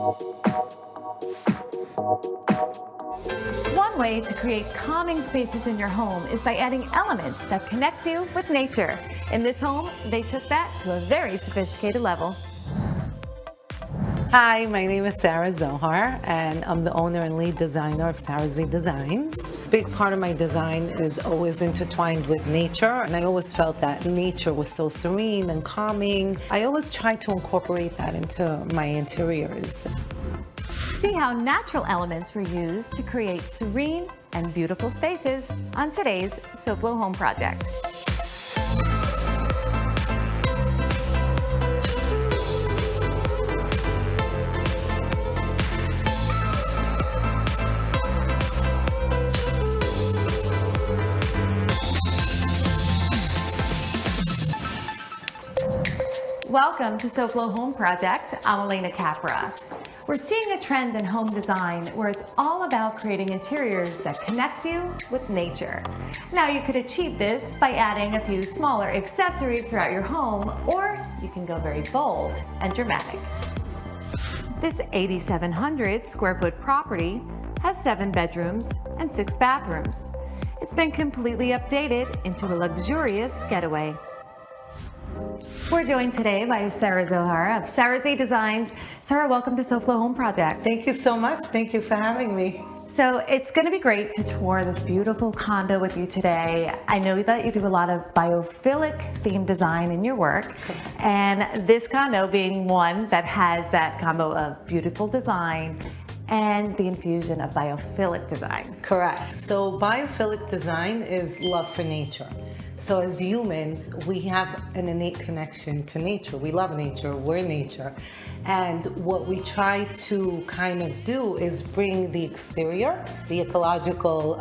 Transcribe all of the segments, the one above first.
One way to create calming spaces in your home is by adding elements that connect you with nature. In this home, they took that to a very sophisticated level. Hi, my name is Sarah Zohar, and I'm the owner and lead designer of Sarah Z Designs. Big part of my design is always intertwined with nature, and I always felt that nature was so serene and calming. I always try to incorporate that into my interiors. See how natural elements were used to create serene and beautiful spaces on today's SoFlo Home Project. Welcome to SoFlo Home Project. I'm Elena Capra. We're seeing a trend in home design where it's all about creating interiors that connect you with nature. Now you could achieve this by adding a few smaller accessories throughout your home, or you can go very bold and dramatic. This 8,700 square foot property has 7 bedrooms and 6 bathrooms. It's been completely updated into a luxurious getaway. We're joined today by Sarah Zohar of Sarah Z Designs. Sarah, welcome to SoFlo Home Project. Thank you so much. Thank you for having me. So it's going to be great to tour this beautiful condo with you today. I know that you do a lot of biophilic themed design in your work, and this condo being one that has that combo of beautiful design and the infusion of biophilic design. Correct. So biophilic design is love for nature. So as humans, we have an innate connection to nature. We love nature, we're nature. And what we try to kind of do is bring the exterior, the ecological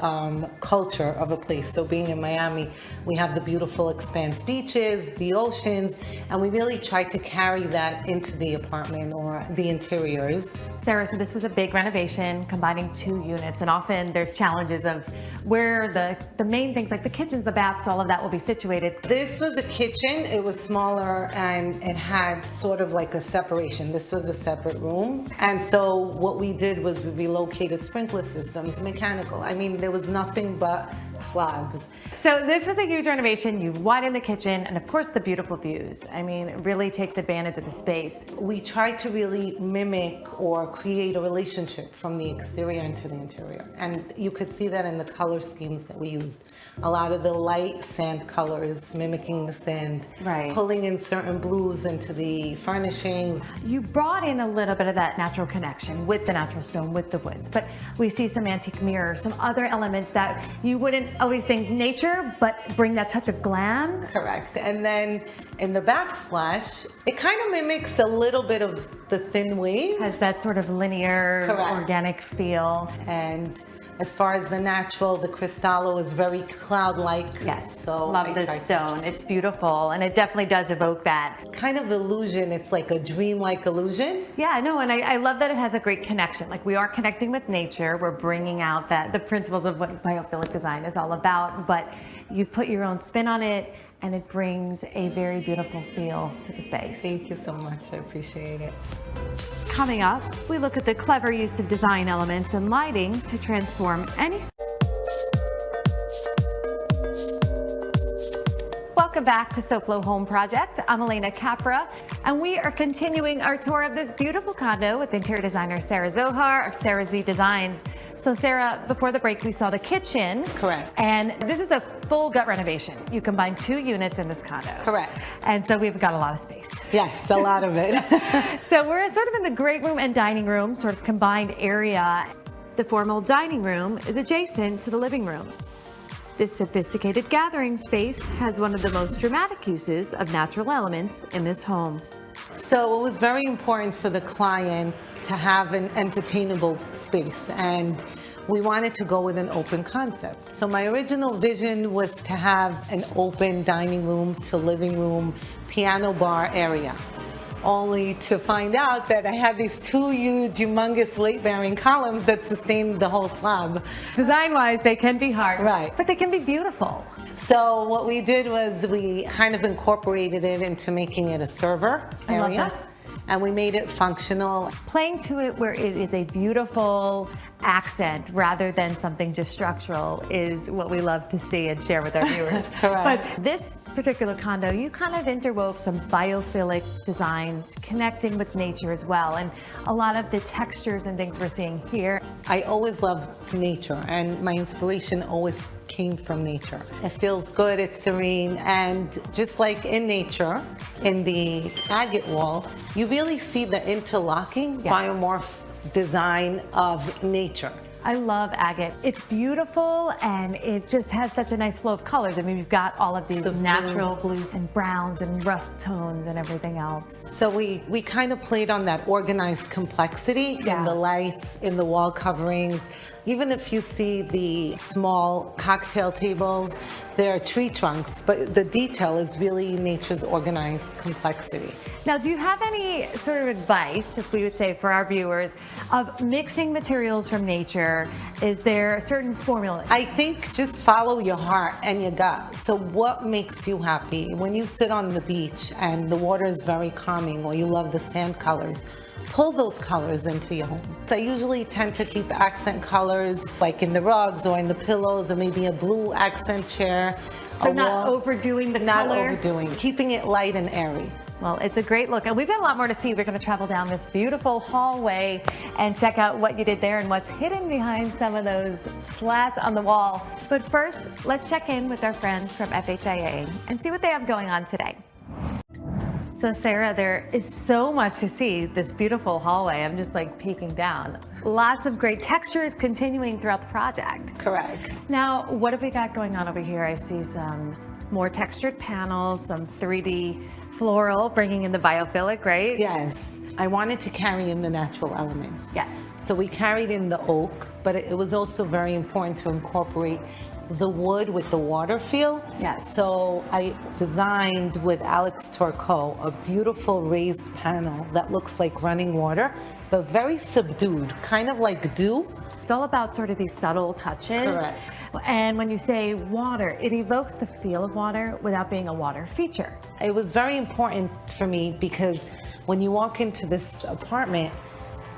culture of a place. So being in Miami, we have the beautiful expanse beaches, the oceans, and we really try to carry that into the apartment or the interiors. Sarah, so this was a big renovation, combining 2 units, and often there's challenges of where the main things like the kitchens, the baths, all of that will be situated. This was a kitchen. It was smaller and it had sort of like a separation. This was a separate room. And so what we did was we relocated sprinkler systems, mechanical. I mean, there was nothing but slabs. So this was a huge renovation. You widened the kitchen and of course the beautiful views. I mean, it really takes advantage of the space. We tried to really mimic or create a relationship from the exterior into the interior. And you could see that in the color schemes that we used. A lot of the light sand colors, mimicking the sand, right, pulling in certain blues into the furnishings. You brought in a little bit of that natural connection with the natural stone, with the woods, but we see some antique mirrors, some other elements that you wouldn't always think nature, but bring that touch of glam. Correct. And then in the backsplash, it kind of mimics a little bit of the thin wave. Has that sort of linear, correct, organic feel. And as far as the natural, the Cristallo is very cloud-like. Yes, so love this stone. It's beautiful, and it definitely does evoke that kind of illusion. It's like a dreamlike illusion. Yeah, no, and I love that it has a great connection. Like, we are connecting with nature. We're bringing out the principles of what biophilic design is all about, but you put your own spin on it, and it brings a very beautiful feel to the space. Thank you so much. I appreciate it. Coming up, we look at the clever use of design elements and lighting to transform any. Welcome back to SoFlo Home Project. I'm Elena Capra, and we are continuing our tour of this beautiful condo with interior designer Sarah Zohar of Sarah Z Designs. So Sarah, before the break, we saw the kitchen. Correct. And this is a full gut renovation. You combine 2 units in this condo. Correct. And so we've got a lot of space. Yes, a lot of it. So we're sort of in the great room and dining room, sort of combined area. The formal dining room is adjacent to the living room. This sophisticated gathering space has one of the most dramatic uses of natural elements in this home. So it was very important for the client to have an entertainable space, and we wanted to go with an open concept. So my original vision was to have an open dining room to living room, piano bar area. Only to find out that I had these 2 huge, humongous weight-bearing columns that sustained the whole slab. Design-wise, they can be hard, right, but they can be beautiful. So what we did was we kind of incorporated it into making it a server area. I love this. and we made it functional. Playing to it where it is a beautiful accent rather than something just structural is what we love to see and share with our viewers. Correct. But this particular condo, you kind of interwove some biophilic designs connecting with nature as well, and a lot of the textures and things we're seeing here. I always loved nature, and my inspiration always came from nature. It feels good, it's serene, and just like in nature, in the agate wall, you really see the interlocking biomorph design of nature. I love agate. It's beautiful and it just has such a nice flow of colors. I mean, you've got all of these natural blues and browns and rust tones and everything else. So we kind of played on that organized complexity in the lights, in the wall coverings. Even if you see the small cocktail tables, they're tree trunks, but the detail is really nature's organized complexity. Now, do you have any sort of advice, if we would say for our viewers, of mixing materials from nature? Is there a certain formula? I think just follow your heart and your gut. So what makes you happy? When you sit on the beach and the water is very calming, or you love the sand colors, pull those colors into your home. I usually tend to keep accent colors like in the rugs or in the pillows, or maybe a blue accent chair. So not overdoing the color? Not overdoing, keeping it light and airy. Well, it's a great look, and we've got a lot more to see. We're going to travel down this beautiful hallway and check out what you did there and what's hidden behind some of those slats on the wall. But first, let's check in with our friends from FHIA and see what they have going on today. So Sarah, there is so much to see, this beautiful hallway. I'm just like peeking down. Lots of great textures continuing throughout the project. Correct. Now, what have we got going on over here? I see some more textured panels, some 3D floral, bringing in the biophilic, right? Yes. I wanted to carry in the natural elements. Yes. So we carried in the oak, but it was also very important to incorporate the wood with the water feel. Yes. So I designed with Alex Turco a beautiful raised panel that looks like running water, but very subdued, kind of like dew. It's all about sort of these subtle touches. Correct. And when you say water, it evokes the feel of water without being a water feature. It was very important for me because when you walk into this apartment,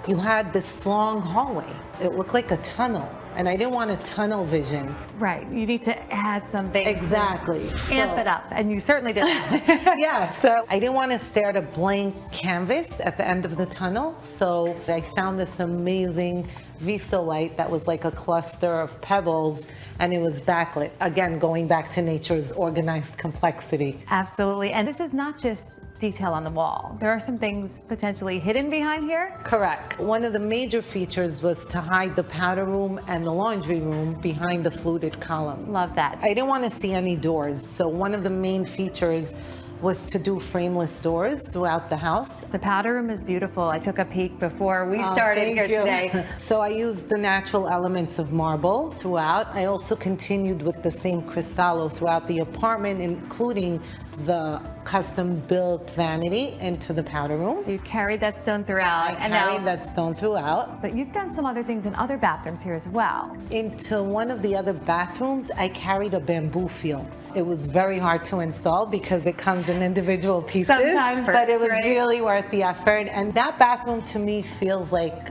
you had this long hallway. It looked like a tunnel, and I didn't want a tunnel vision. Right, you need to add something. Exactly. Amp it up, and you certainly did that. Yeah, so I didn't want to stare at a blank canvas at the end of the tunnel, so I found this amazing viso light that was like a cluster of pebbles, and it was backlit. Again, going back to nature's organized complexity. Absolutely, and this is not just detail on the wall. There are some things potentially hidden behind here? Correct. One of the major features was to hide the powder room and the laundry room behind the fluted columns. Love that. I didn't want to see any doors, so one of the main features was to do frameless doors throughout the house. The powder room is beautiful. I took a peek before we started here today. So I used the natural elements of marble throughout. I also continued with the same cristallo throughout the apartment, including the custom-built vanity into the powder room. So you carried that stone throughout. I carried that stone throughout. But you've done some other things in other bathrooms here as well. Into one of the other bathrooms, I carried a bamboo feel. It was very hard to install because it comes in individual pieces. Sometimes, but it was really worth the effort. And that bathroom to me feels like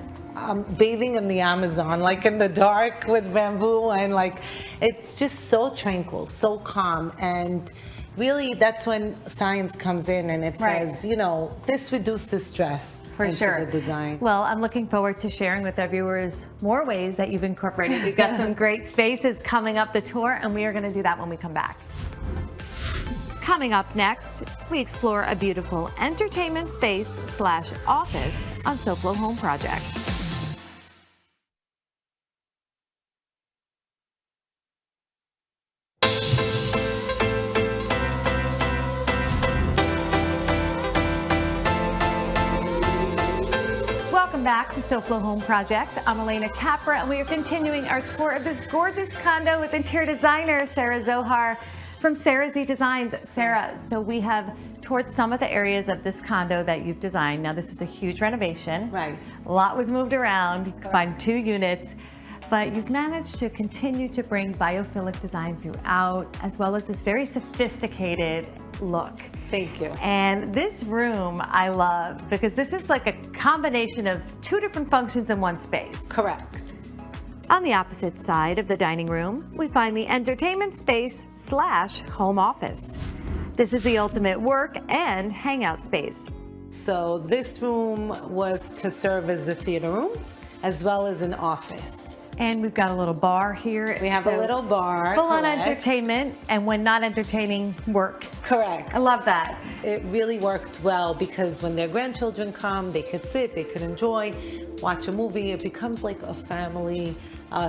bathing in the Amazon, like in the dark with bamboo, and like it's just so tranquil, so calm. And really, that's when science comes in and it says, you know, this reduces stress into the design. Well, I'm looking forward to sharing with our viewers more ways that you've incorporated. We've got some great spaces coming up the tour, and we are going to do that when we come back. Coming up next, we explore a beautiful entertainment space / office on SoFlo Home Project. Welcome back to SoFlo Home Project. I'm Elena Capra, and we are continuing our tour of this gorgeous condo with interior designer Sarah Zohar from Sarah Z Designs. Sarah, so we have toured some of the areas of this condo that you've designed. Now, this was a huge renovation. Right. A lot was moved around. You could find 2 units. But you've managed to continue to bring biophilic design throughout, as well as this very sophisticated look. Thank you. And this room I love because this is like a combination of two different functions in one space. Correct. On the opposite side of the dining room, we find the entertainment space / home office. This is the ultimate work and hangout space. So this room was to serve as a theater room as well as an office. And we've got a little bar here. We have a little bar. Full on correct. entertainment, and when not entertaining, work. Correct. I love that. It really worked well because when their grandchildren come, they could sit, they could enjoy, watch a movie. It becomes like a family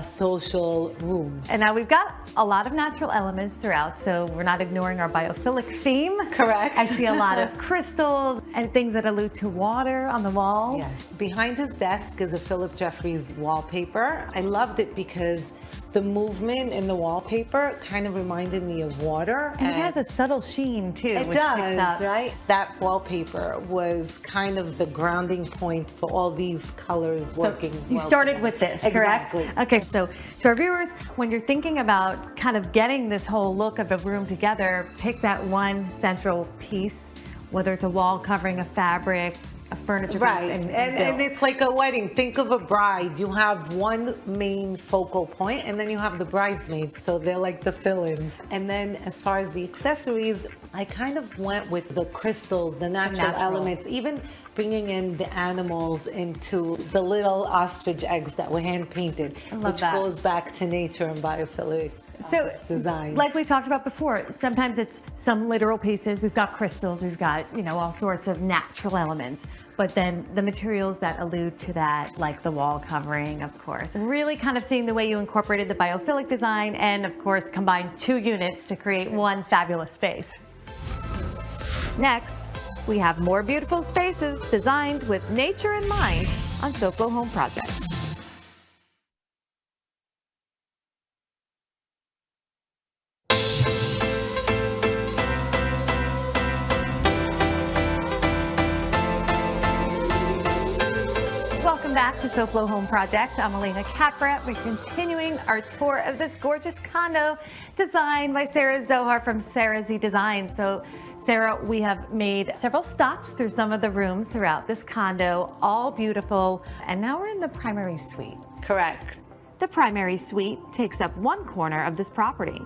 social room. And now we've got a lot of natural elements throughout, so we're not ignoring our biophilic theme. Correct. I see a lot of crystals and things that allude to water on the wall. Yes. Behind his desk is a Philip Jeffries wallpaper. I loved it because the movement in the wallpaper kind of reminded me of water. And it has a subtle sheen too. It which does, picks up. right? That wallpaper was kind of the grounding point for all these colors working. You well started together. with this, Exactly. correct? Okay, so to our viewers, when you're thinking about kind of getting this whole look of a room together, pick that one central piece, whether it's a wall covering, a fabric, a furniture Right, piece, and it's like a wedding. Think of a bride. You have one main focal point, and then you have the bridesmaids, so they're like the fill-ins. And then as far as the accessories, I kind of went with the crystals, the natural elements, even bringing in the animals into the little ostrich eggs that were hand-painted, which goes back to nature and biophilic. So, design. Like we talked about before, sometimes it's some literal pieces. We've got crystals, we've got, all sorts of natural elements. But then the materials that allude to that, like the wall covering, of course. And really kind of seeing the way you incorporated the biophilic design and, of course, combined two units to create one fabulous space. Next, we have more beautiful spaces designed with nature in mind on SoFlo Home Project. Welcome back to SoFlo Home Project. I'm Elena Capra. We're continuing our tour of this gorgeous condo designed by Sarah Zohar from Sarah Z Design. So, Sarah, we have made several stops through some of the rooms throughout this condo, all beautiful. And now we're in the primary suite. Correct. The primary suite takes up one corner of this property.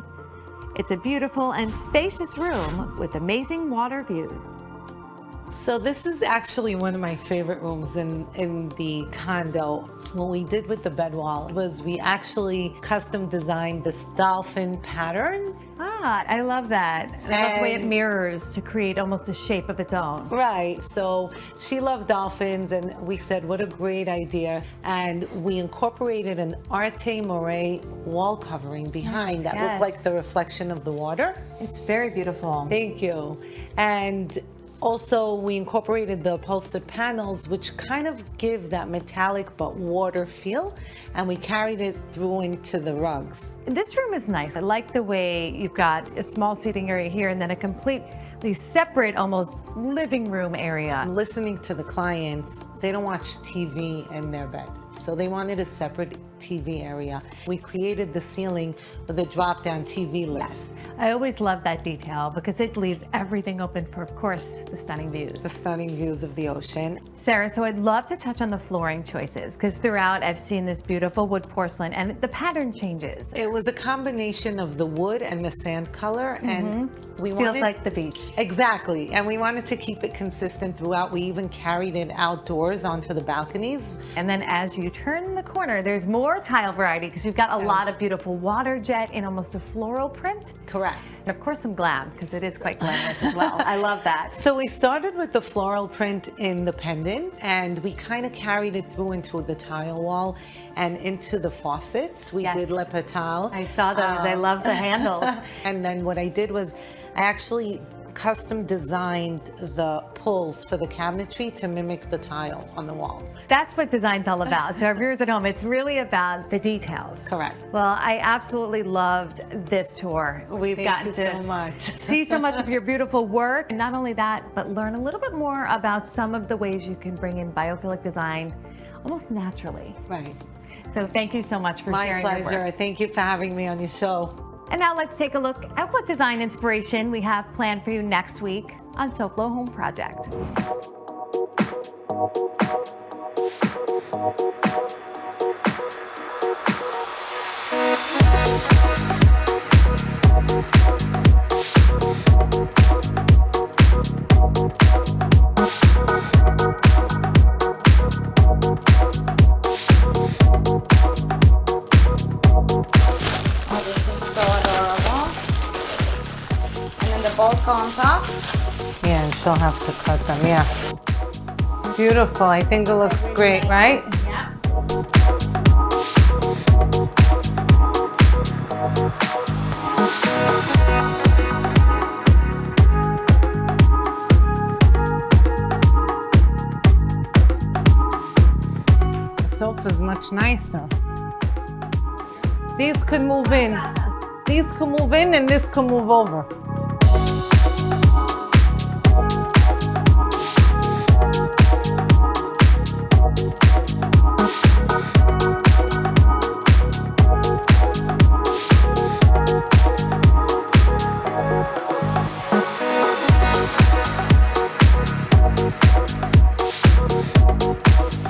It's a beautiful and spacious room with amazing water views. So this is actually one of my favorite rooms in the condo. What we did with the bed wall was we actually custom designed this dolphin pattern. Ah, I love that. I love the way it mirrors to create almost a shape of its own. Right. So she loved dolphins, and we said, what a great idea. And we incorporated an Arte Moray wall covering behind that looked like the reflection of the water. It's very beautiful. Thank you. And also, we incorporated the upholstered panels, which kind of give that metallic but water feel, and we carried it through into the rugs. This room is nice. I like the way you've got a small seating area here and then a completely separate, almost living room area. Listening to the clients, they don't watch TV in their bed, so they wanted a separate TV area. We created the ceiling with a drop-down TV lift. Yes. I always love that detail because it leaves everything open for, of course, the stunning views. The stunning views of the ocean. Sarah, so I'd love to touch on the flooring choices because throughout I've seen this beautiful wood porcelain and the pattern changes. It was a combination of the wood and the sand color, and we wanted... Feels like the beach. Exactly, and we wanted to keep it consistent throughout. We even carried it outdoors onto the balconies. And then as you turn the corner, there's more tile variety because we've got a lot of beautiful water jet in almost a floral print. Correct. And of course some glam because it is quite glamorous as well. I love that. So we started with the floral print in the pendant, and we kind of carried it through into the tile wall and into the faucets. We did Le Pétale. I saw those. I love the handles. And then what I did was I actually custom designed the pulls for the cabinetry to mimic the tile on the wall. That's what design's all about. So our viewers at home, it's really about the details. Correct. Well, I absolutely loved this tour. We've gotten to see so much of your beautiful work. And not only that, but learn a little bit more about some of the ways you can bring in biophilic design almost naturally. Right. So thank you so much for sharing your work. My pleasure. Thank you for having me on your show. And now let's take a look at what design inspiration we have planned for you next week on SoFlo Home Project. Balls go on top. Yeah, and she'll have to cut them, yeah. Beautiful, I think it looks great, right? Yeah. The sofa's much nicer. These could move in. These could move in and this could move over.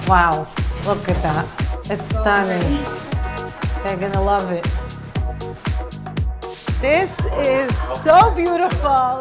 Wow, look at that. It's stunning. They're gonna love it. This is so beautiful.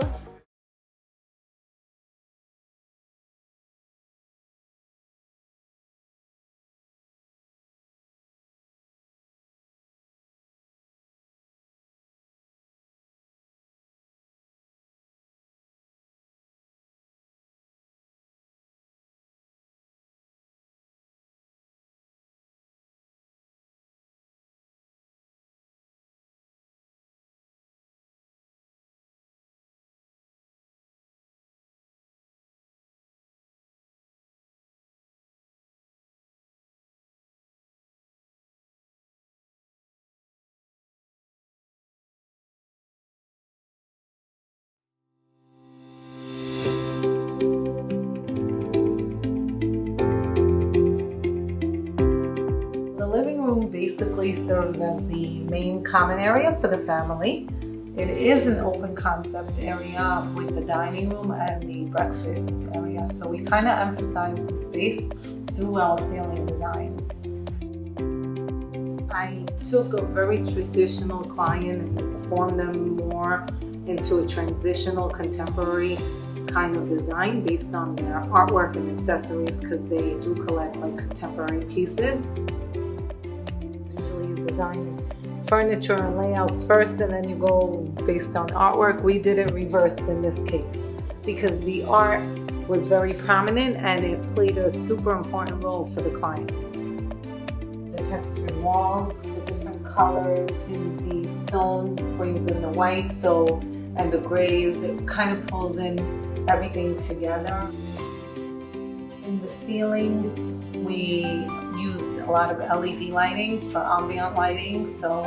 The living room basically serves as the main common area for the family. It is an open concept area with the dining room and the breakfast area. So we kind of emphasize the space through our ceiling designs. I took a very traditional client and formed them more into a transitional contemporary kind of design based on their artwork and accessories, because they do collect like contemporary pieces. Usually you design furniture and layouts first and then you go based on artwork. We did it reversed in this case because the art was very prominent and it played a super important role for the client. The textured walls, the different colors in the stone brings in the white, so, and the grays, it kind of pulls in everything together. In the ceilings, we used a lot of LED lighting for ambient lighting, so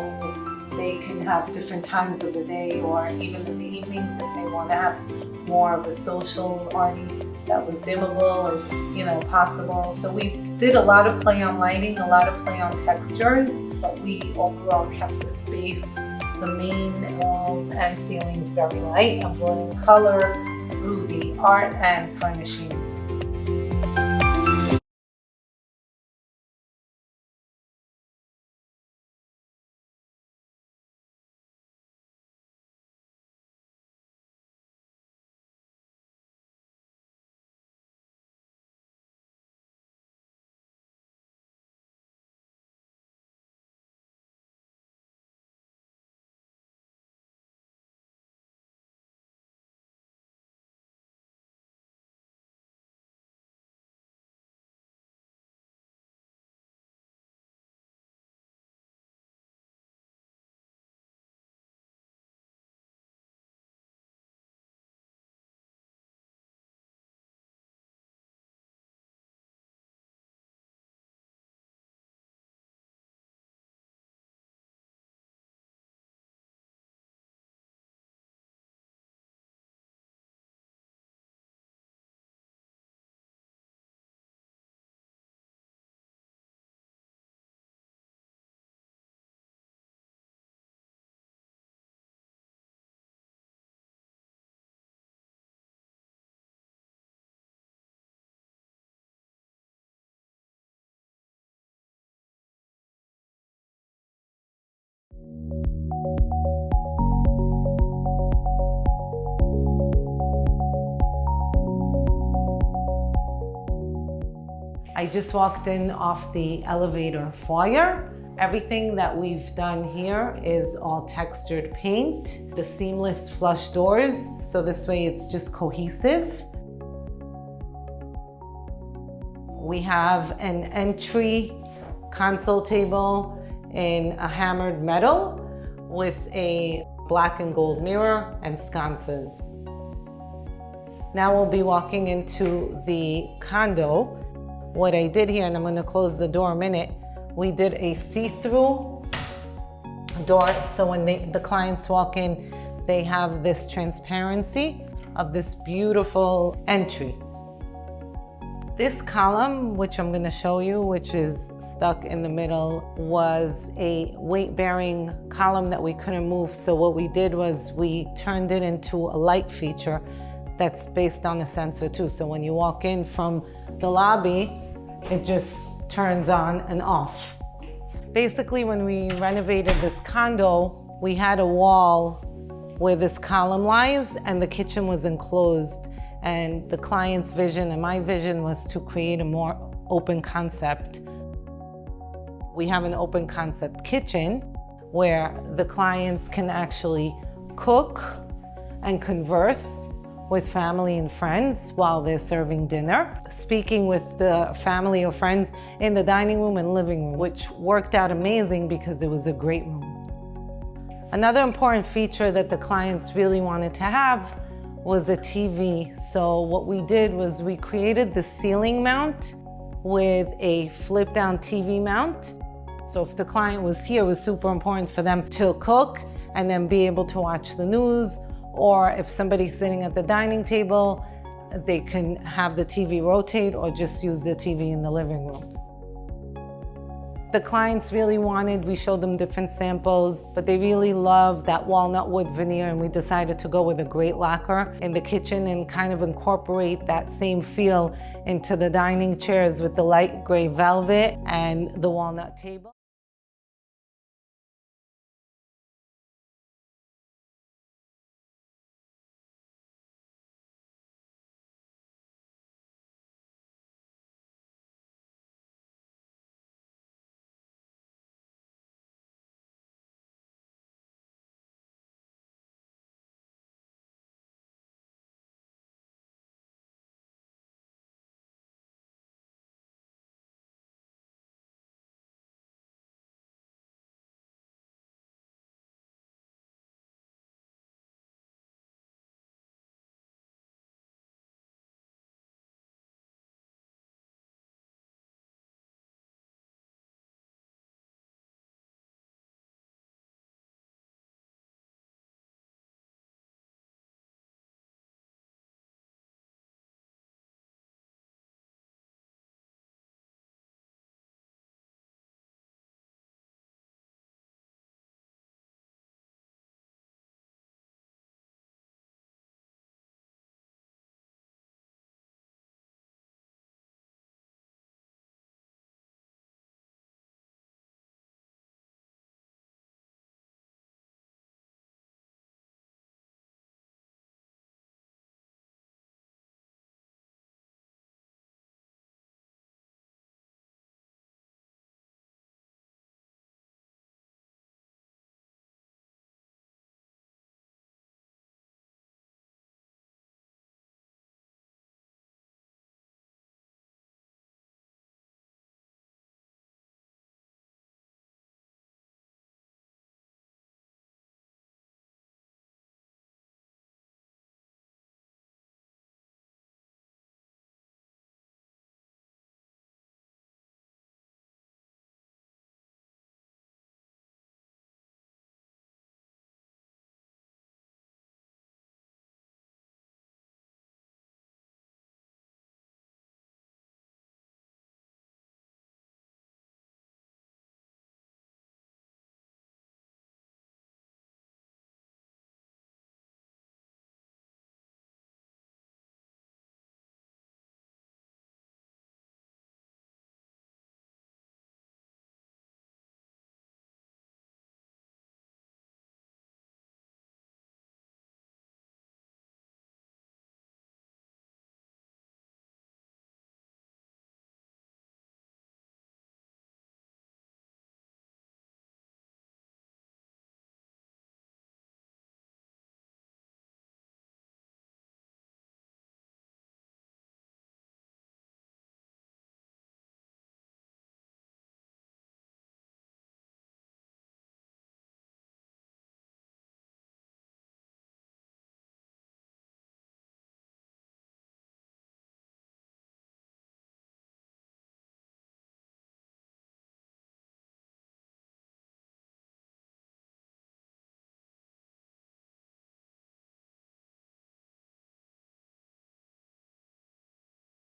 they can have different times of the day or even in the evenings if they want to have more of a social party that was dimmable, it's possible. So we did a lot of play on lighting, a lot of play on textures, but we overall kept the space, the main walls and ceilings very light and brought in color through the art and furnishings. I just walked in off the elevator foyer. Everything that we've done here is all textured paint, the seamless flush doors, so this way it's just cohesive. We have an entry console table in a hammered metal with a black and gold mirror and sconces. Now we'll be walking into the condo. What I did here, and I'm going to close the door a minute, we did a see-through door, so when the clients walk in, they have this transparency of this beautiful entry. This column, which I'm going to show you, which is stuck in the middle, was a weight-bearing column that we couldn't move. So what we did was we turned it into a light feature that's based on a sensor too. So when you walk in from the lobby, it just turns on and off. Basically, when we renovated this condo, we had a wall where this column lies and the kitchen was enclosed. And the client's vision and my vision was to create a more open concept. We have an open concept kitchen where the clients can actually cook and converse with family and friends while they're serving dinner, speaking with the family or friends in the dining room and living room, which worked out amazing because it was a great room. Another important feature that the clients really wanted to have was a TV. So what we did was we created the ceiling mount with a flip down TV mount. So if the client was here, it was super important for them to cook and then be able to watch the news. Or if somebody's sitting at the dining table, they can have the TV rotate or just use the TV in the living room. The clients really wanted, we showed them different samples, but they really loved that walnut wood veneer, and we decided to go with a grate lacquer in the kitchen and kind of incorporate that same feel into the dining chairs with the light gray velvet and the walnut table.